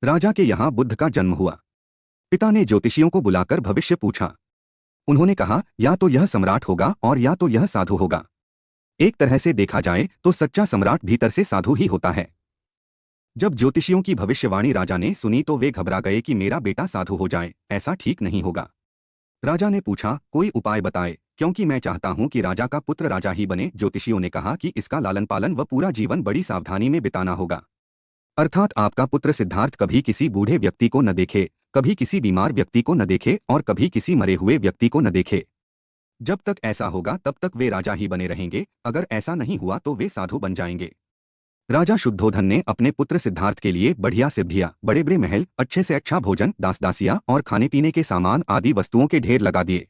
राजा के यहाँ बुद्ध का जन्म हुआ। पिता ने ज्योतिषियों को बुलाकर भविष्य पूछा। उन्होंने कहा, या तो यह सम्राट होगा और या तो यह साधु होगा। एक तरह से देखा जाए तो सच्चा सम्राट भीतर से साधु ही होता है। जब ज्योतिषियों की भविष्यवाणी राजा ने सुनी तो वे घबरा गए कि मेरा बेटा साधु हो जाए, ऐसा ठीक नहीं होगा। राजा ने पूछा, कोई उपाय बताए, क्योंकि मैं चाहता हूं कि राजा का पुत्र राजा ही बने। ज्योतिषियों ने कहा कि इसका लालन पालन व पूरा जीवन बड़ी सावधानी में बिताना होगा। अर्थात आपका पुत्र सिद्धार्थ कभी किसी बूढ़े व्यक्ति को न देखे, कभी किसी बीमार व्यक्ति को न देखे और कभी किसी मरे हुए व्यक्ति को न देखे। जब तक ऐसा होगा तब तक वे राजा ही बने रहेंगे, अगर ऐसा नहीं हुआ तो वे साधु बन जाएंगे। राजा शुद्धोधन ने अपने पुत्र सिद्धार्थ के लिए बढ़िया सिद्धियां, बड़े बड़े महल, अच्छे से अच्छा भोजन, दास दासियां और खाने पीने के सामान आदि वस्तुओं के ढेर लगा दिए।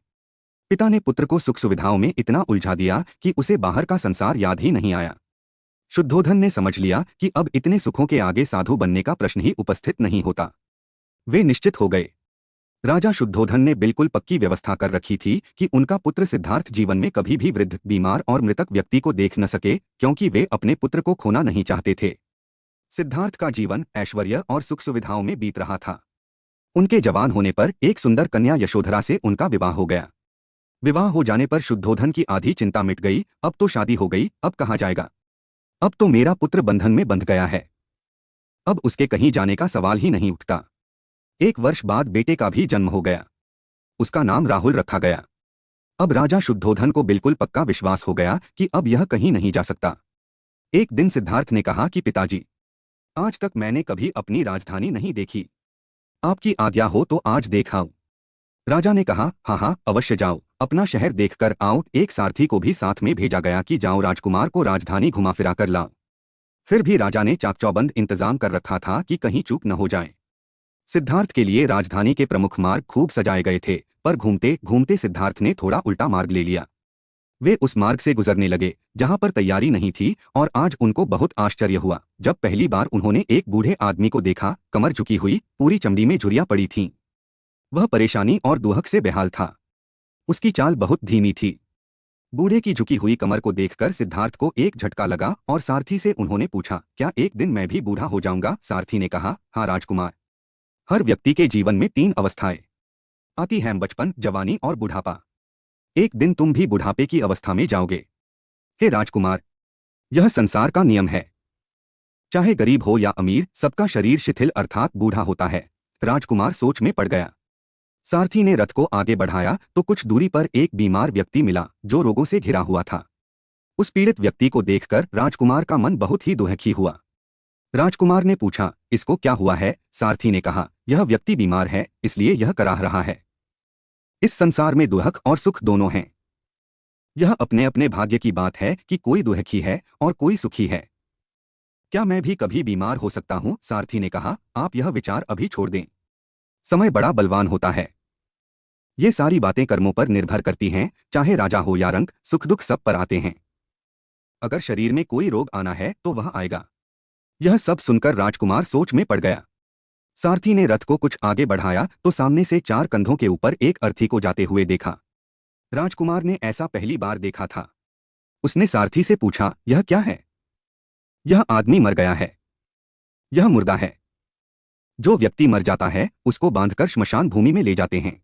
पिता ने पुत्र को सुख सुविधाओं में इतना उलझा दिया कि उसे बाहर का संसार याद ही नहीं आया। शुद्धोधन ने समझ लिया कि अब इतने सुखों के आगे साधु बनने का प्रश्न ही उपस्थित नहीं होता। वे निश्चित हो गए। राजा शुद्धोधन ने बिल्कुल पक्की व्यवस्था कर रखी थी कि उनका पुत्र सिद्धार्थ जीवन में कभी भी वृद्ध, बीमार और मृतक व्यक्ति को देख न सके, क्योंकि वे अपने पुत्र को खोना नहीं चाहते थे। सिद्धार्थ का जीवन ऐश्वर्य और सुख सुविधाओं में बीत रहा था। उनके जवान होने पर एक सुंदर कन्या यशोधरा से उनका विवाह हो गया। विवाह हो जाने पर शुद्धोधन की आधी चिंता मिट गई। अब तो शादी हो गई, अब कहाँ जाएगा? अब तो मेरा पुत्र बंधन में बंध गया है, अब उसके कहीं जाने का सवाल ही नहीं उठता। 1 वर्ष बाद बेटे का भी जन्म हो गया। उसका नाम राहुल रखा गया। अब राजा शुद्धोधन को बिल्कुल पक्का विश्वास हो गया कि अब यह कहीं नहीं जा सकता। एक दिन सिद्धार्थ ने कहा कि पिताजी, आज तक मैंने कभी अपनी राजधानी नहीं देखी, आपकी आज्ञा हो तो आज देख आऊं। राजा ने कहा, हाँ हाँ अवश्य जाओ, अपना शहर देखकर आओ। एक सारथी को भी साथ में भेजा गया कि जाओ राजकुमार को राजधानी घुमा फिरा कर लाओ। फिर भी राजा ने चाकचौबंद इंतजाम कर रखा था कि कहीं चूक न हो जाए। सिद्धार्थ के लिए राजधानी के प्रमुख मार्ग खूब सजाए गए थे, पर घूमते घूमते सिद्धार्थ ने थोड़ा उल्टा मार्ग ले लिया। वे उस मार्ग से गुजरने लगे जहां पर तैयारी नहीं थी, और आज उनको बहुत आश्चर्य हुआ जब पहली बार उन्होंने एक बूढ़े आदमी को देखा। कमर झुकी हुई, पूरी चमड़ी में झुर्रियां पड़ी थीं। वह परेशानी और दुहक से बेहाल था। उसकी चाल बहुत धीमी थी। बूढ़े की झुकी हुई कमर को देखकर सिद्धार्थ को एक झटका लगा और सारथी से उन्होंने पूछा, क्या एक दिन मैं भी बूढ़ा हो जाऊंगा? सारथी ने कहा, हाँ राजकुमार, हर व्यक्ति के जीवन में 3 अवस्थाएं आती हैं, बचपन, जवानी और बुढ़ापा। एक दिन तुम भी बुढ़ापे की अवस्था में जाओगे। हे राजकुमार, यह संसार का नियम है। चाहे गरीब हो या अमीर, सबका शरीर शिथिल अर्थात बूढ़ा होता है। राजकुमार सोच में पड़ गया। सारथी ने रथ को आगे बढ़ाया तो कुछ दूरी पर एक बीमार व्यक्ति मिला जो रोगों से घिरा हुआ था। उस पीड़ित व्यक्ति को देखकर राजकुमार का मन बहुत ही दुखी हुआ। राजकुमार ने पूछा, इसको क्या हुआ है? सारथी ने कहा, यह व्यक्ति बीमार है, इसलिए यह कराह रहा है। इस संसार में दुहक और सुख दोनों हैं। यह अपने अपने भाग्य की बात है कि कोई दुहखी है और कोई सुखी है। क्या मैं भी कभी बीमार हो सकता हूं? सारथी ने कहा, आप यह विचार अभी छोड़ दें। समय बड़ा बलवान होता है। ये सारी बातें कर्मों पर निर्भर करती हैं, चाहे राजा हो या रंक, सुख दुख सब पर आते हैं। अगर शरीर में कोई रोग आना है तो वह आएगा। यह सब सुनकर राजकुमार सोच में पड़ गया। सारथी ने रथ को कुछ आगे बढ़ाया तो सामने से 4 कंधों के ऊपर एक अर्थी को जाते हुए देखा। राजकुमार ने ऐसा पहली बार देखा था। उसने सारथी से पूछा, यह क्या है? यह आदमी मर गया है, यह मुर्दा है। जो व्यक्ति मर जाता है उसको बांधकर श्मशान भूमि में ले जाते हैं,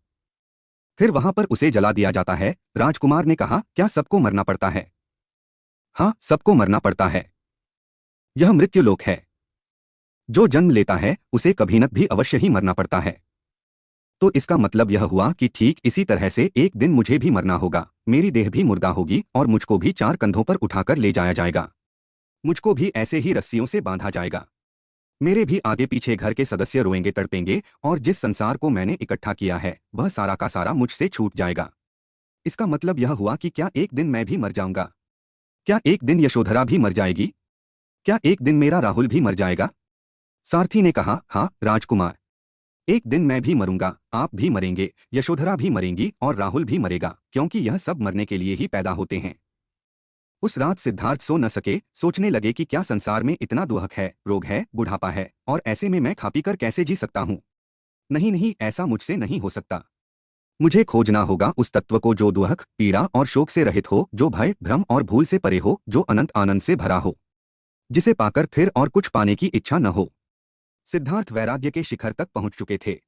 फिर वहां पर उसे जला दिया जाता है। राजकुमार ने कहा, क्या सबको मरना पड़ता है? हाँ, सबको मरना पड़ता है। यह मृत्युलोक है। जो जन्म लेता है उसे कभी न भी अवश्य ही मरना पड़ता है। तो इसका मतलब यह हुआ कि ठीक इसी तरह से एक दिन मुझे भी मरना होगा। मेरी देह भी मुर्दा होगी और मुझको भी 4 कंधों पर उठाकर ले जाया जाएगा। मुझको भी ऐसे ही रस्सियों से बांधा जाएगा। मेरे भी आगे पीछे घर के सदस्य रोएंगे तड़पेंगे, और जिस संसार को मैंने इकट्ठा किया है वह सारा का सारा मुझसे छूट जाएगा। इसका मतलब यह हुआ कि क्या एक दिन मैं भी मर जाऊंगा? क्या एक दिन यशोधरा भी मर जाएगी? क्या एक दिन मेरा राहुल भी मर जाएगा? सारथी ने कहा, हाँ राजकुमार, एक दिन मैं भी मरूंगा, आप भी मरेंगे, यशोधरा भी मरेंगी और राहुल भी मरेगा, क्योंकि यह सब मरने के लिए ही पैदा होते हैं। उस रात सिद्धार्थ सो न सके। सोचने लगे कि क्या संसार में इतना दुहक है, रोग है, बुढ़ापा है, और ऐसे में मैं खा पी कर कैसे जी सकता हूँ? नहीं नहीं, ऐसा मुझसे नहीं हो सकता। मुझे खोजना होगा उस तत्व को जो दुहक, पीड़ा और शोक से रहित हो, जो भय, भ्रम और भूल से परे हो, जो अनंत आनंद से भरा हो, जिसे पाकर फिर और कुछ पाने की इच्छा न हो। सिद्धार्थ वैराग्य के शिखर तक पहुंच चुके थे।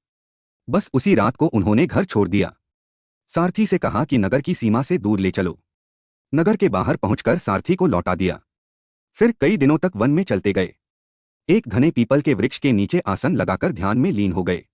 बस उसी रात को उन्होंने घर छोड़ दिया। सारथी से कहा कि नगर की सीमा से दूर ले चलो। नगर के बाहर पहुंचकर सारथी को लौटा दिया। फिर कई दिनों तक वन में चलते गए। एक घने पीपल के वृक्ष के नीचे आसन लगाकर ध्यान में लीन हो गए।